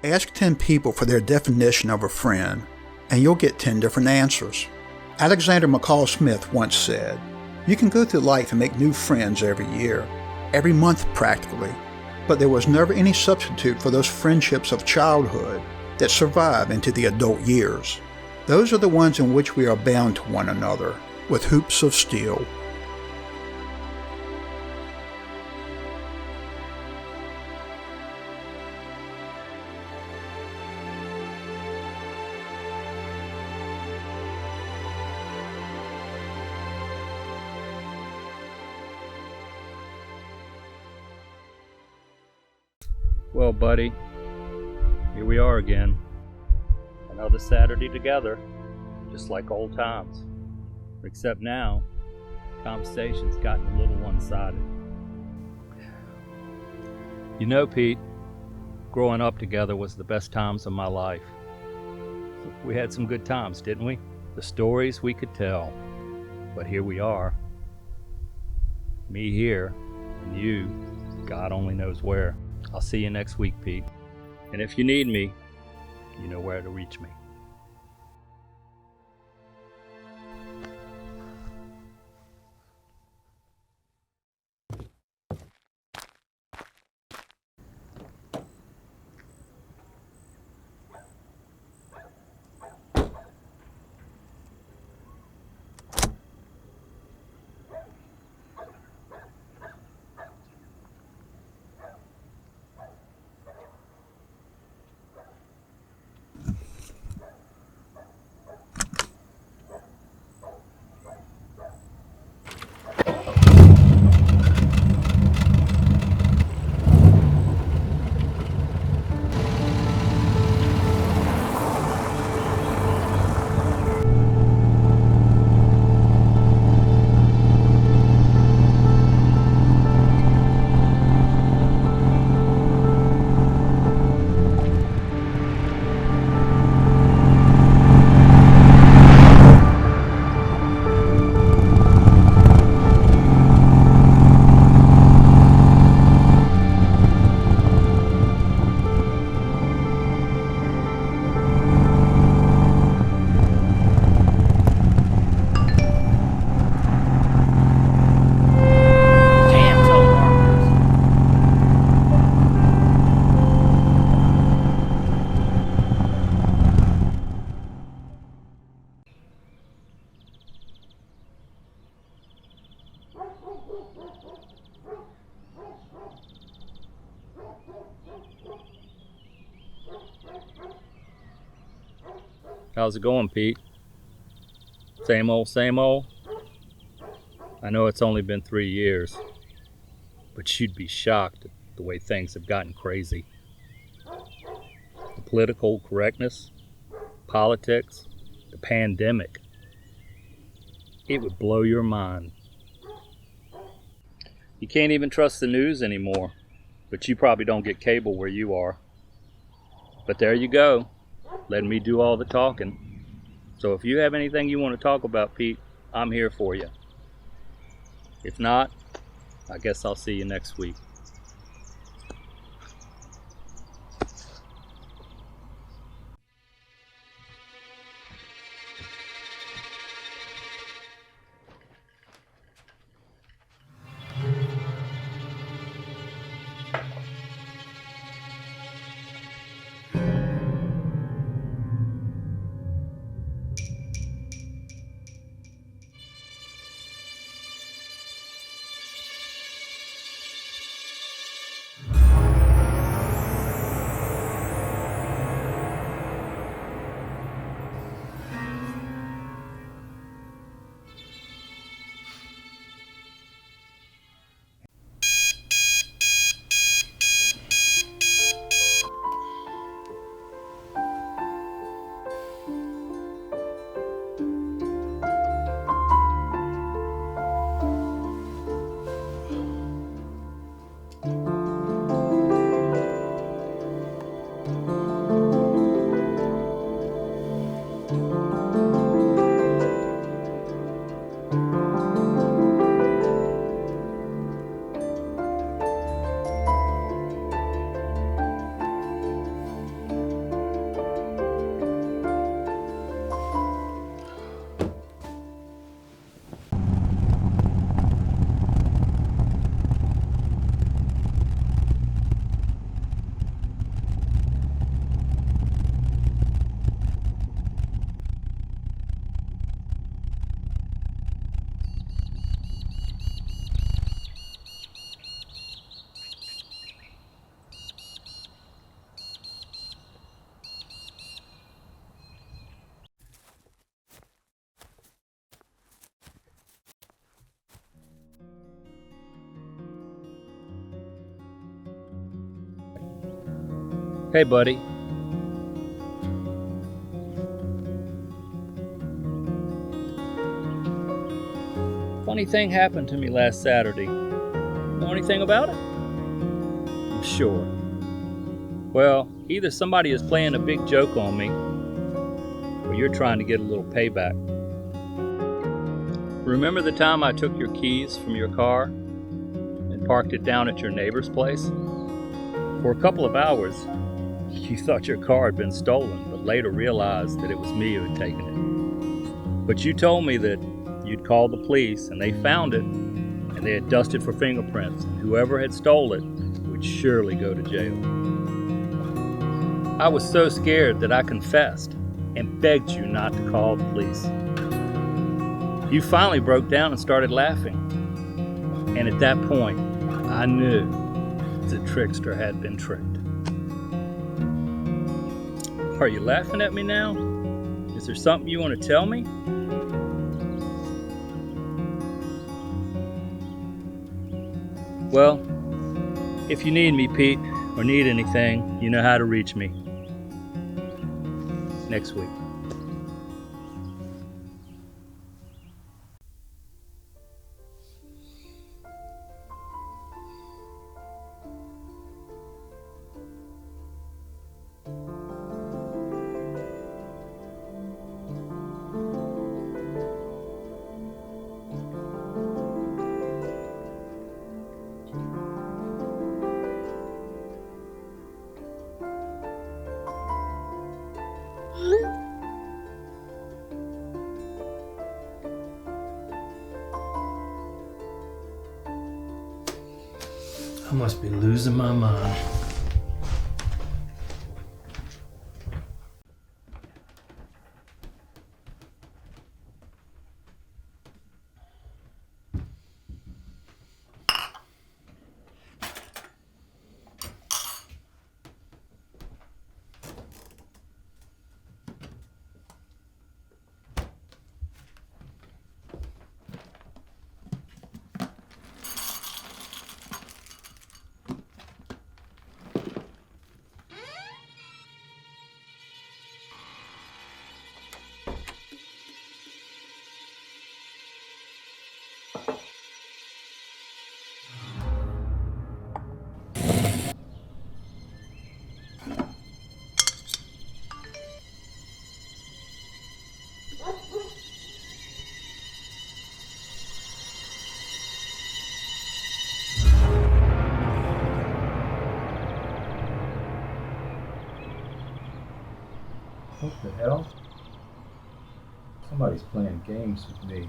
Ask 10 people for their definition of a friend, and you'll get 10 different answers. Alexander McCall Smith once said, "You can go through life and make new friends every year, every month practically, but there was never any substitute for those friendships of childhood that survive into the adult years. Those are the ones in which we are bound to one another with hoops of steel." Well, buddy, here we are again. Another Saturday together, just like old times. Except now, conversation's gotten a little one-sided. You know, Pete, growing up together was the best times of my life. We had some good times, didn't we? The stories we could tell. But here we are. Me here, and you, God only knows where. I'll see you next week, Pete. And if you need me, you know where to reach me. How's it going, Pete? Same old, same old? I know it's only been 3 years, but you'd be shocked at the way things have gotten crazy. The political correctness, politics, the pandemic. It would blow your mind. You can't even trust the news anymore, but you probably don't get cable where you are. But there you go, letting me do all the talking. So if you have anything you want to talk about, Pete, I'm here for you. If not, I guess I'll see you next week. Hey, buddy. Funny thing happened to me last Saturday. Know anything about it? I'm sure. Well, either somebody is playing a big joke on me, or you're trying to get a little payback. Remember the time I took your keys from your car and parked it down at your neighbor's place? For a couple of hours, you thought your car had been stolen, but later realized that it was me who had taken it. But you told me that you'd called the police and they found it, and they had dusted for fingerprints, and whoever had stole it would surely go to jail. I was so scared that I confessed and begged you not to call the police. You finally broke down and started laughing. And at that point, I knew the trickster had been tricked. Are you laughing at me now? Is there something you want to tell me? Well, if you need me, Pete, or need anything, you know how to reach me. Next week. I must be losing my mind. What the hell? Somebody's playing games with me.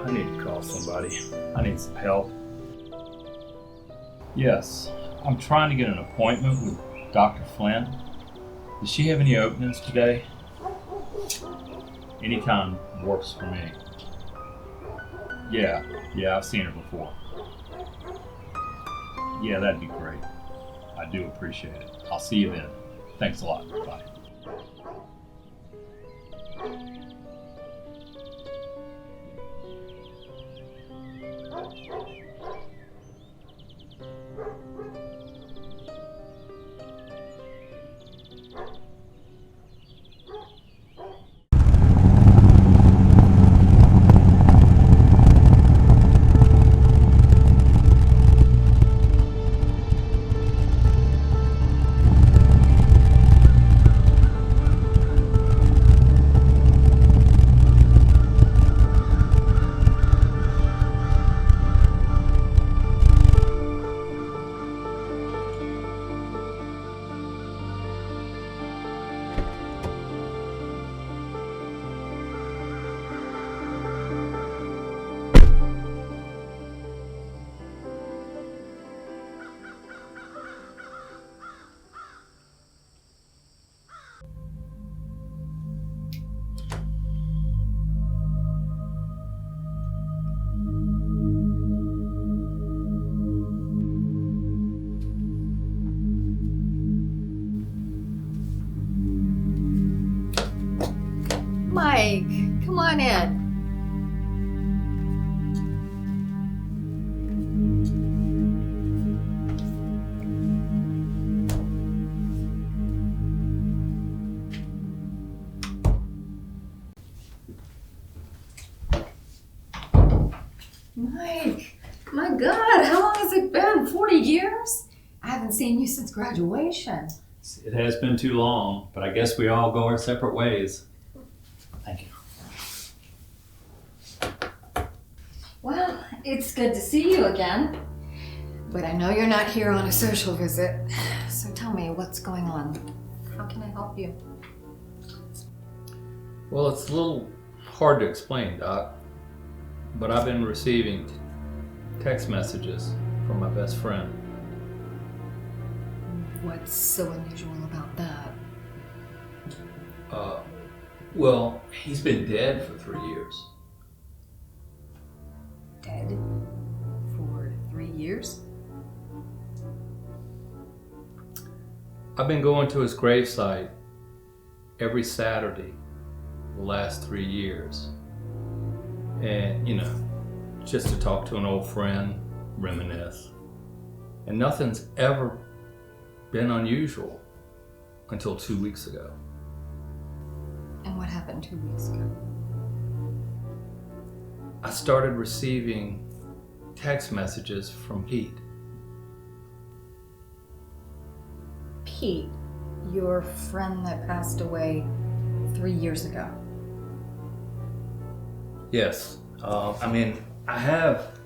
I need to call somebody. I need some help. Yes, I'm trying to get an appointment with Dr. Flynn. Does she have any openings today? Any kind works for me. Yeah, I've seen her before. Yeah, that'd be great. I do appreciate it. I'll see you then. Thanks a lot. Bye. Mike, come on in. Mike, my God, how long has it been? 40 years? I haven't seen you since graduation. It has been too long, but I guess we all go our separate ways. Thank you. Well, it's good to see you again. But I know you're not here on a social visit. So tell me, what's going on? How can I help you? Well, it's a little hard to explain, Doc, but I've been receiving text messages from my best friend. What's so unusual about that? Well, he's been dead for 3 years. Dead? For 3 years? I've been going to his gravesite every Saturday the last 3 years. And, just to talk to an old friend, reminisce. And nothing's ever been unusual until 2 weeks ago. And what happened 2 weeks ago? I started receiving text messages from Pete. Pete, your friend that passed away 3 years ago. Yes. I have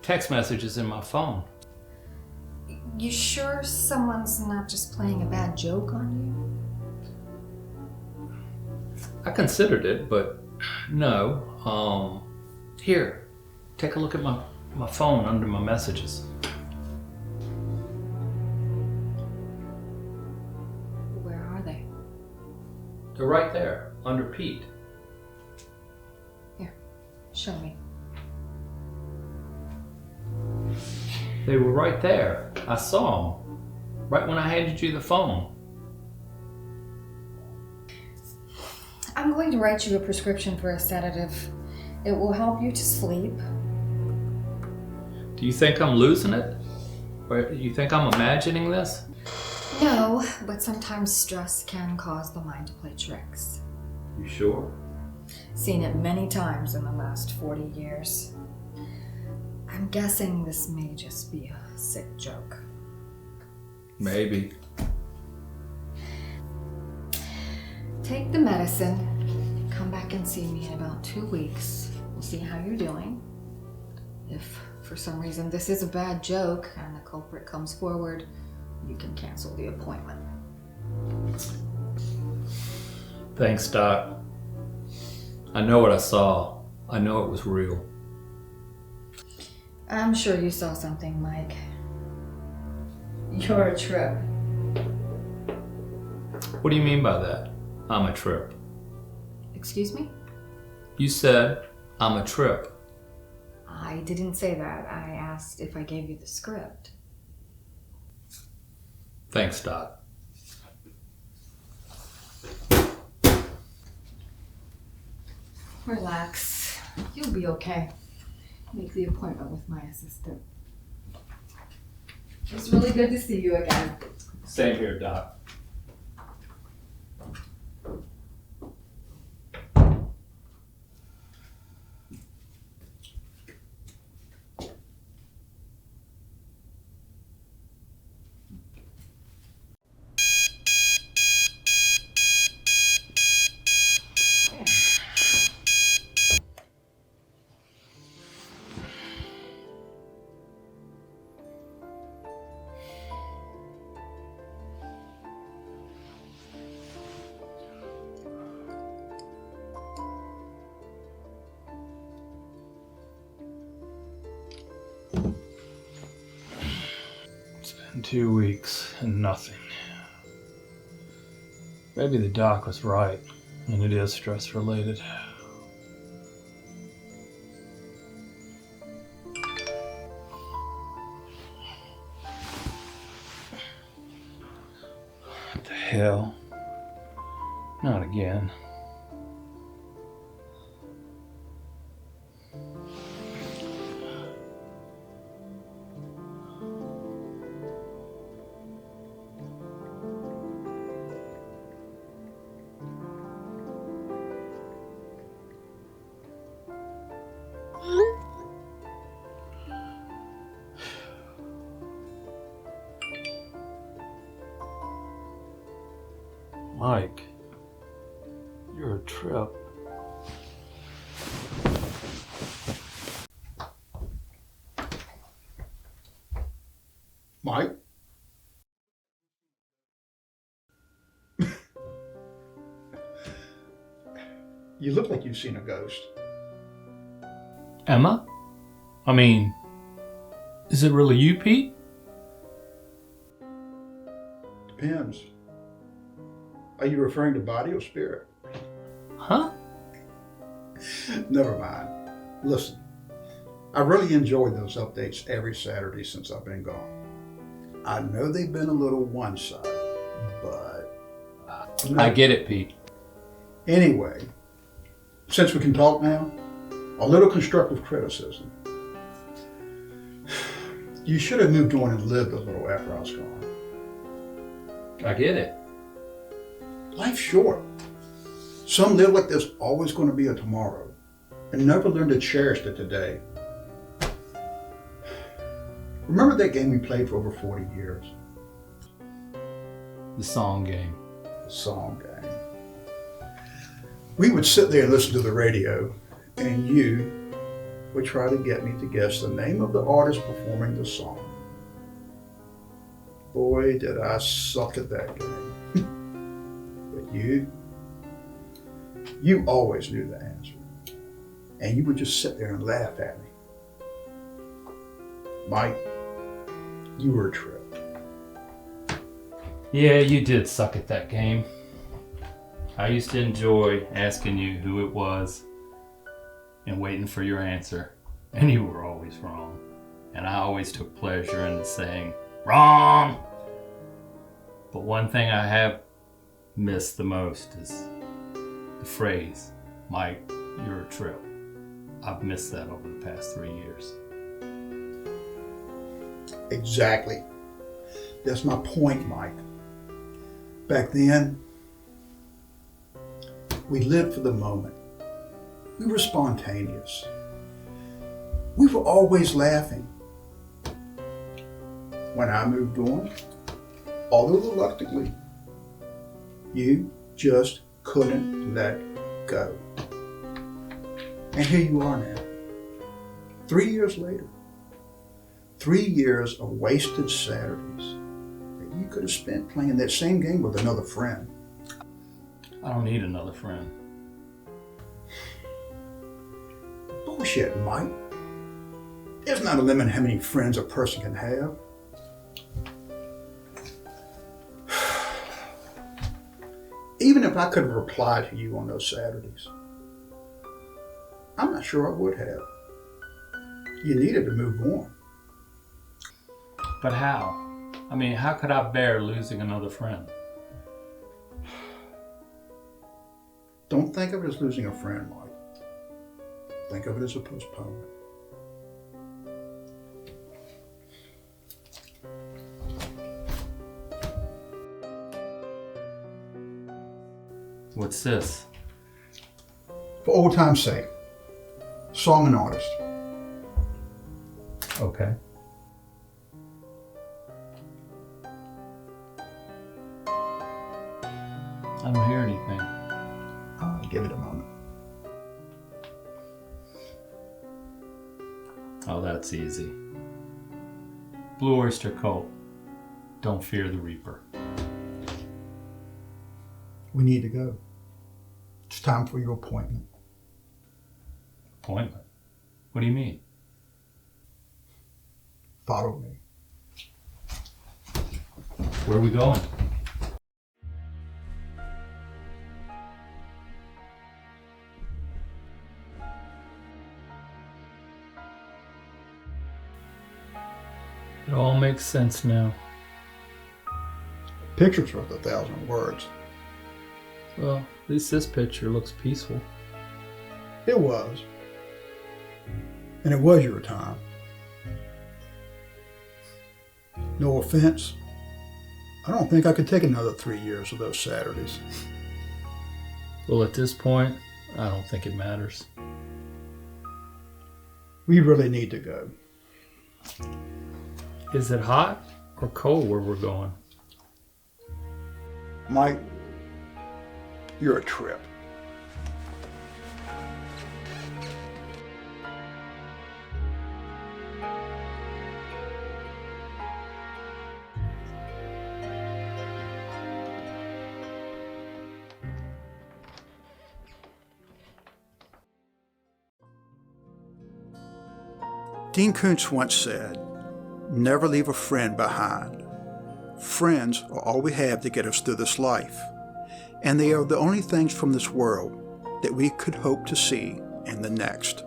text messages in my phone. You sure someone's not just playing a bad joke on you? I considered it, but no. Here, take a look at my phone under my messages. Where are they? They're right there, under Pete. Here, show me. They were right there. I saw them. Right when I handed you the phone. I'm going to write you a prescription for a sedative. It will help you to sleep. Do you think I'm losing it? Or do you think I'm imagining this? No, but sometimes stress can cause the mind to play tricks. You sure? Seen it many times in the last 40 years. I'm guessing this may just be a sick joke. Maybe. Take the medicine, come back and see me in about 2 weeks. We'll see how you're doing. If for some reason this is a bad joke and the culprit comes forward, you can cancel the appointment. Thanks, Doc. I know what I saw. I know it was real. I'm sure you saw something, Mike. You're a trip. What do you mean by that? I'm a trip. Excuse me? You said I'm a trip. I didn't say that. I asked if I gave you the script. Thanks, Doc. Relax. You'll be okay. Make the appointment with my assistant. It's really good to see you again. Same here, Doc. It's been 2 weeks and nothing. Maybe the doc was right, and it is stress related. What the hell? Not again. Mike, you're a trip. Mike? You look like you've seen a ghost. Emma? I mean, is it really you, Pete? Depends. Are you referring to body or spirit? Huh? Never mind. Listen, I really enjoyed those updates every Saturday since I've been gone. I know they've been a little one-sided, but... I get it, Pete. Anyway, since we can talk now, a little constructive criticism. You should have moved on and lived a little after I was gone. I get it. Life's short. Some live like there's always going to be a tomorrow and never learn to cherish the today. Remember that game we played for over 40 years? The song game. The song game. We would sit there and listen to the radio, and you would try to get me to guess the name of the artist performing the song. Boy, did I suck at that game. But you always knew the answer. And you would just sit there and laugh at me. Mike, you were a trip. Yeah, you did suck at that game. I used to enjoy asking you who it was and waiting for your answer. And you were always wrong. And I always took pleasure in saying, wrong! But one thing I have missed the most is the phrase, Mike, you're a trip. I've missed that over the past 3 years. Exactly. That's my point, Mike. Back then, we lived for the moment. We were spontaneous. We were always laughing. When I moved on, although reluctantly, you just couldn't let go. And here you are now, 3 years later. 3 years of wasted Saturdays that you could have spent playing that same game with another friend. I don't need another friend. Bullshit, Mike. There's not a limit how many friends a person can have. Even if I could have replied to you on those Saturdays, I'm not sure I would have. You needed to move on. But how? I mean, how could I bear losing another friend? Don't think of it as losing a friend, Mike. Think of it as a postponement. What's this? For old time's sake, song and artist. Okay. I don't hear anything. I'll give it a moment. Oh, that's easy. Blue Oyster Cult. Don't fear the Reaper. We need to go. It's time for your appointment. Appointment? What do you mean? Follow me. Where are we going? It all makes sense now. Picture's worth 1,000 words. Well, at least this picture looks peaceful. It was. And it was your time. No offense. I don't think I could take another 3 years of those Saturdays. Well, at this point, I don't think it matters. We really need to go. Is it hot or cold where we're going? Mike, you're a trip. Dean Koontz once said, "Never leave a friend behind. Friends are all we have to get us through this life, and they are the only things from this world that we could hope to see in the next."